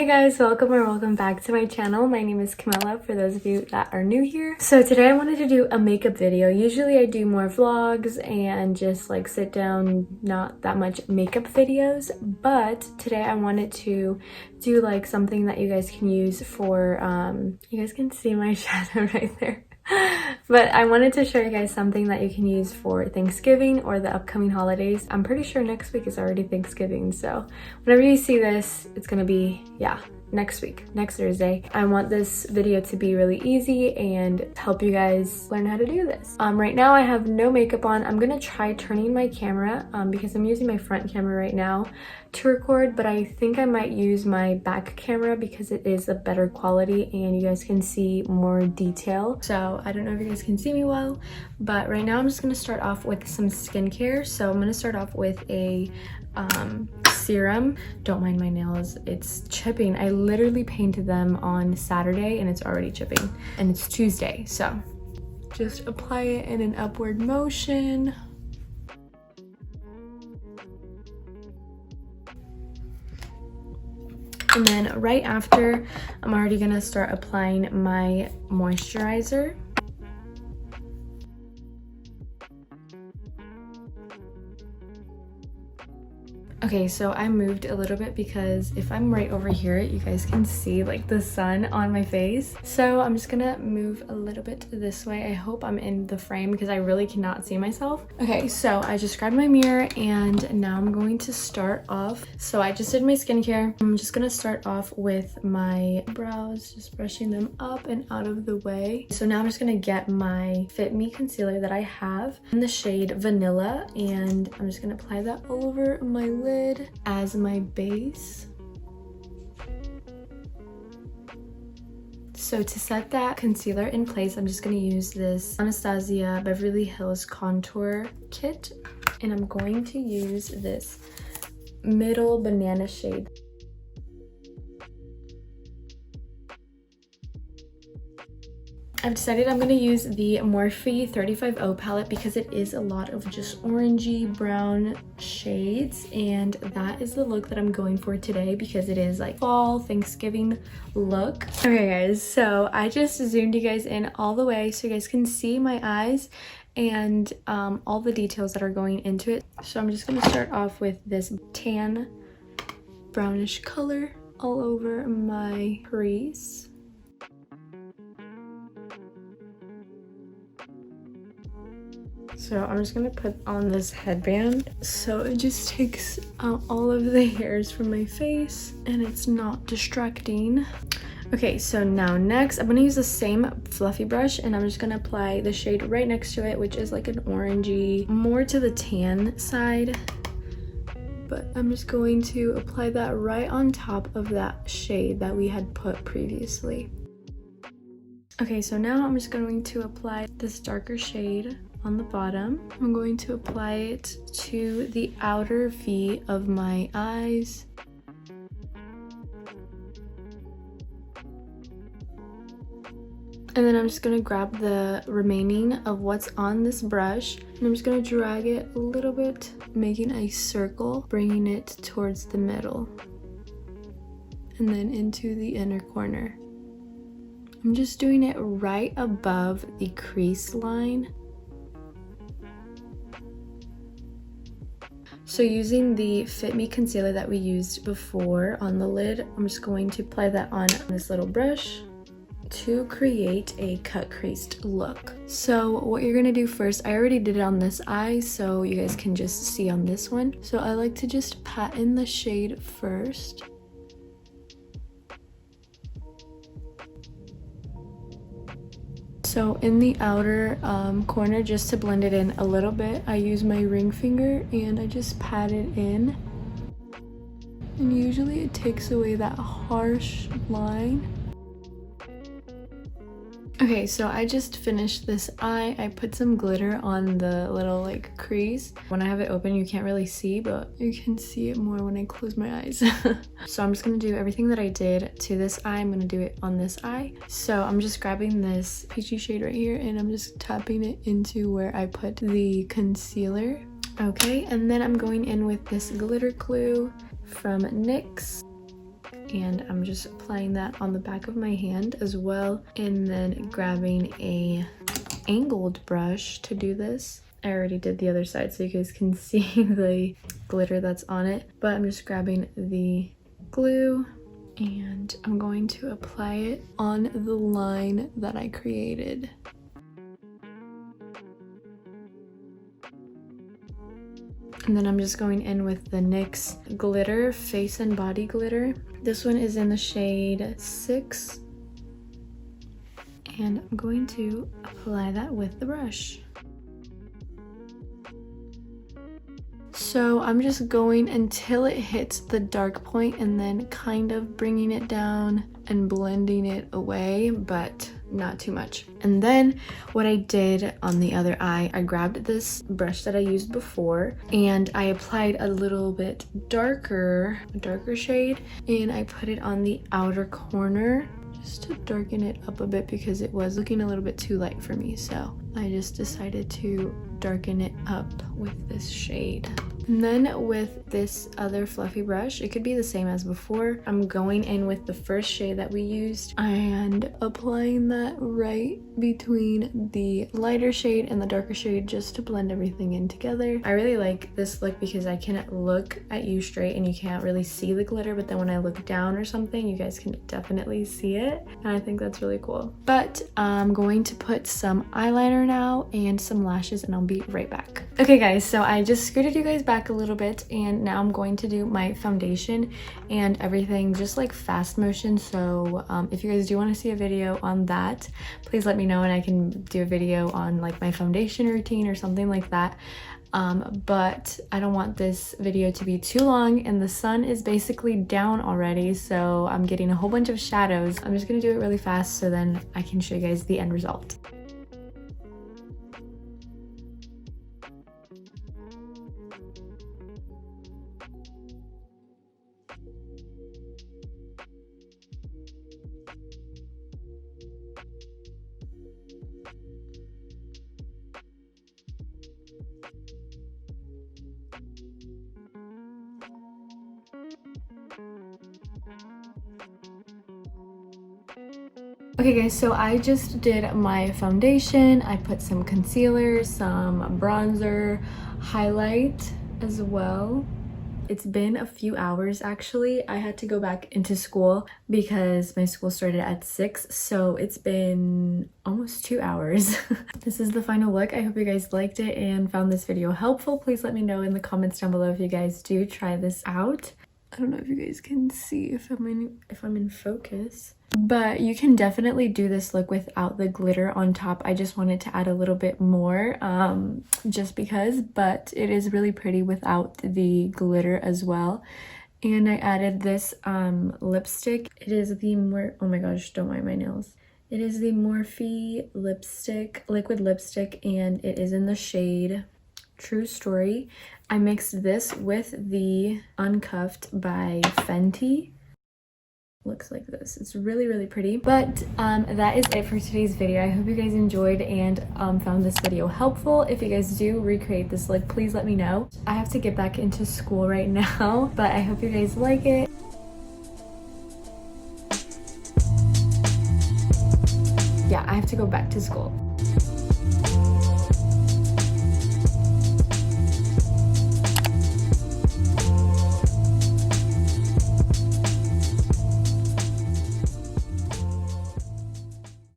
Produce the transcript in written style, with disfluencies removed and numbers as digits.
Hey guys, welcome back to my channel. My name is Camilla for those of you that are new here. So today I wanted to do a makeup video. Usually I do more vlogs and just like sit down, not that much makeup videos, but today I wanted to do like something that you guys can use for you guys can see my shadow right there. But I wanted to show you guys something that you can use for Thanksgiving or the upcoming holidays. I'm pretty sure next week is already Thanksgiving, so whenever you see this, it's gonna be, yeah, next week, next Thursday. I want this video to be really easy and help you guys learn how to do this. Right now I have no makeup on. I'm gonna try turning my camera because I'm using my front camera right now to record, but I think I might use my back camera because it is a better quality and you guys can see more detail. So I don't know if you guys can see me well, but right now I'm just gonna start off with some skincare. So I'm gonna start off with a serum. Don't mind my nails, it's chipping. I literally painted them on Saturday and it's already chipping, and it's Tuesday, so just apply it in an upward motion. And then right after, I'm already gonna start applying my moisturizer. Okay, so I moved a little bit because if I'm right over here, you guys can see like the sun on my face. So I'm just gonna move a little bit this way. I hope I'm in the frame because I really cannot see myself. Okay, so I just grabbed my mirror and now I'm going to start off. So I just did my skincare. I'm just gonna start off with my brows, just brushing them up and out of the way. So now I'm just gonna get my Fit Me concealer that I have in the shade Vanilla, and I'm just gonna apply that all over my lid as my base. So to set that concealer in place, I'm just going to use this Anastasia Beverly Hills contour kit, and I'm going to use this middle banana shade. I've decided I'm going to use the Morphe 35O palette because it is a lot of just orangey brown shades, and that is the look that I'm going for today because it is like fall Thanksgiving look. Okay guys, so I just zoomed you guys in all the way so you guys can see my eyes and all the details that are going into it. So I'm just going to start off with this tan brownish color all over my crease. So I'm just gonna put on this headband so it just takes out all of the hairs from my face and it's not distracting. Okay, so now next I'm gonna use the same fluffy brush and I'm just gonna apply the shade right next to it, which is like an orangey, more to the tan side. But I'm just going to apply that right on top of that shade that we had put previously. Okay, so now I'm just going to apply this darker shade on the bottom. I'm going to apply it to the outer V of my eyes. And then I'm just going to grab the remaining of what's on this brush and I'm just going to drag it a little bit, making a circle, bringing it towards the middle and then into the inner corner. I'm just doing it right above the crease line. So using the Fit Me concealer that we used before on the lid, I'm just going to apply that on this little brush to create a cut creased look. So what you're gonna do first, I already did it on this eye so you guys can just see on this one. So I like to just pat in the shade first. So in the outer corner, just to blend it in a little bit, I use my ring finger and I just pat it in. And usually it takes away that harsh line. Okay, so I just finished this eye. I put some glitter on the little like crease. When I have it open, you can't really see, but you can see it more when I close my eyes. So I'm just gonna do everything that I did to this eye. I'm gonna do it on this eye. So I'm just grabbing this peachy shade right here and I'm just tapping it into where I put the concealer. Okay, and then I'm going in with this glitter glue from NYX. and I'm just applying that on the back of my hand as well, and then grabbing a angled brush to do this. I already did the other side so you guys can see the glitter that's on it, but I'm just grabbing the glue and I'm going to apply it on the line that I created. And then I'm just going in with the NYX glitter, face and body glitter. This one is in the shade 6. And I'm going to apply that with the brush. So I'm just going until it hits the dark point and then kind of bringing it down and blending it away, but not too much. And then what I did on the other eye, I grabbed this brush that I used before and I applied a little bit darker shade, and I put it on the outer corner just to darken it up a bit because it was looking a little bit too light for me. So I just decided to darken it up with this shade. And then with this other fluffy brush, it could be the same as before. I'm going in with the first shade that we used and applying that right between the lighter shade and the darker shade just to blend everything in together. I really like this look because I can look at you straight and you can't really see the glitter, but then when I look down or something, you guys can definitely see it. And I think that's really cool. But I'm going to put some eyeliner now and some lashes, and I'll be right back. Okay guys, so I just scooted you guys back a little bit, and now I'm going to do my foundation and everything just like fast motion. So if you guys do want to see a video on that, please let me know and I can do a video on like my foundation routine or something like that. But I don't want this video to be too long, and the sun is basically down already, so I'm getting a whole bunch of shadows. I'm just gonna do it really fast so then I can show you guys the end result. Okay guys, so I just did my foundation. I put some concealer, some bronzer, highlight as well. It's been a few hours actually. I had to go back into school because my school started at 6, so it's been almost 2 hours. This is the final look. I hope you guys liked it and found this video helpful. Please let me know in the comments down below if you guys do try this out. I don't know if you guys can see if I'm in focus, but you can definitely do this look without the glitter on top. I just wanted to add a little bit more just because, but it is really pretty without the glitter as well. And I added this lipstick. It is the oh my gosh, don't mind my nails. It is the Morphe lipstick, liquid lipstick, and it is in the shade True Story. I mixed this with the Uncuffed by Fenty. Looks like this. It's really, really pretty. But that is it for today's video. I hope you guys enjoyed and found this video helpful. If you guys do recreate this look, please let me know. I have to get back into school right now, but I hope you guys like it. Yeah, I have to go back to school.